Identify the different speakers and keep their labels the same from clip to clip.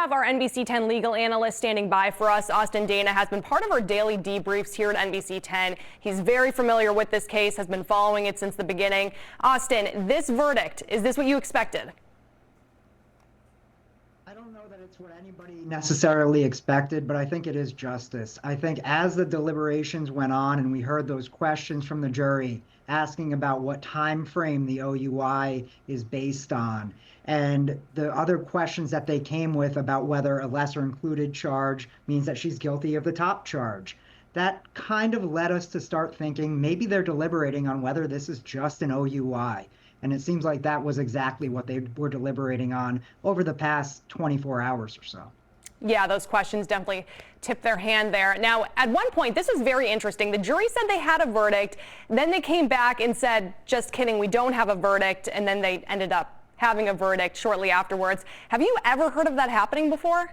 Speaker 1: have our NBC 10 legal analyst standing by for us. Austin Dana has been part of our daily debriefs here at NBC 10. He's very familiar with this case, has been following it since the beginning. Austin, this verdict, is this what you expected?
Speaker 2: I don't know that it's what anybody necessarily expected, but I think it is justice. I think as the deliberations went on and we heard those questions from the jury asking about what time frame the OUI is based on, and the other questions that they came with about whether a lesser included charge means that she's guilty of the top charge, that kind of led us to start thinking maybe they're deliberating on whether this is just an OUI. And it seems like that was exactly what they were deliberating on over the past 24 hours or so.
Speaker 1: Yeah, those questions definitely tipped their hand there. Now, at one point, this was very interesting. The jury said they had a verdict. Then they came back and said, just kidding, we don't have a verdict. And then they ended up having a verdict shortly afterwards. Have you ever heard of that happening before?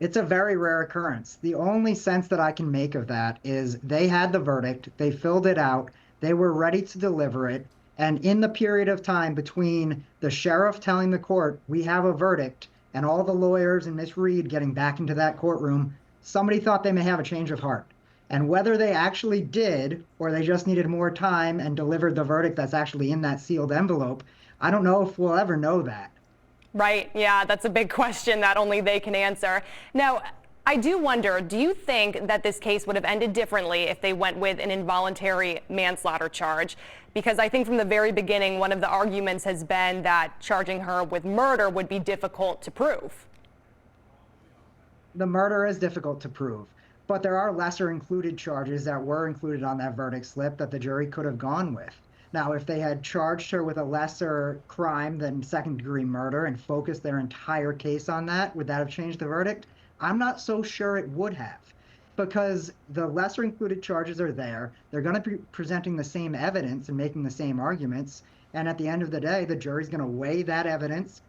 Speaker 2: It's a very rare occurrence. The only sense that I can make of that is they had the verdict, they filled it out, they were ready to deliver it. And in the period of time between the sheriff telling the court, we have a verdict, and all the lawyers and Miss Reed getting back into that courtroom, somebody thought they may have a change of heart. And whether they actually did, or they just needed more time and delivered the verdict that's actually in that sealed envelope, I don't know if we'll ever know that.
Speaker 1: Right. Yeah, that's a big question that only they can answer. Now, I do wonder, do you think that this case would have ended differently if they went with an involuntary manslaughter charge? Because I think from the very beginning, one of the arguments has been that charging her with murder would be difficult to prove.
Speaker 2: The murder is difficult to prove, but there are lesser included charges that were included on that verdict slip that the jury could have gone with. Now, if they had charged her with a lesser crime than second-degree murder and focused their entire case on that, would that have changed the verdict? I'm not so sure it would have, because the lesser included charges are there. They're going to be presenting the same evidence and making the same arguments. And at the end of the day, the jury's going to weigh that evidence,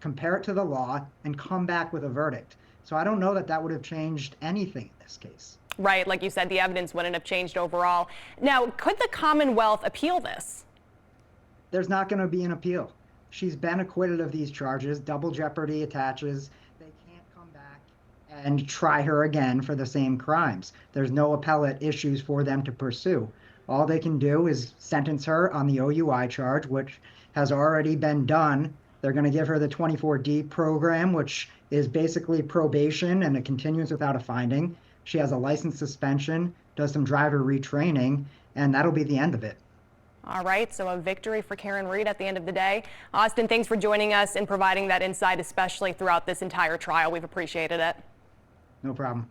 Speaker 2: compare it to the law, and come back with a verdict. So I don't know that that would have changed anything in this case.
Speaker 1: Right. Like you said, the evidence wouldn't have changed overall. Now, could the Commonwealth appeal this?
Speaker 2: There's not going to be an appeal. She's been acquitted of these charges. Double jeopardy attaches. They can't come back and try her again for the same crimes. There's no appellate issues for them to pursue. All they can do is sentence her on the OUI charge, which has already been done. They're going to give her the 24D program, which is basically probation and a continuance without a finding. She has a license suspension, does some driver retraining, and that'll be the end of it.
Speaker 1: All right, so a victory for Karen Reed at the end of the day. Austin, thanks for joining us and providing that insight, especially throughout this entire trial. We've appreciated it.
Speaker 2: No problem.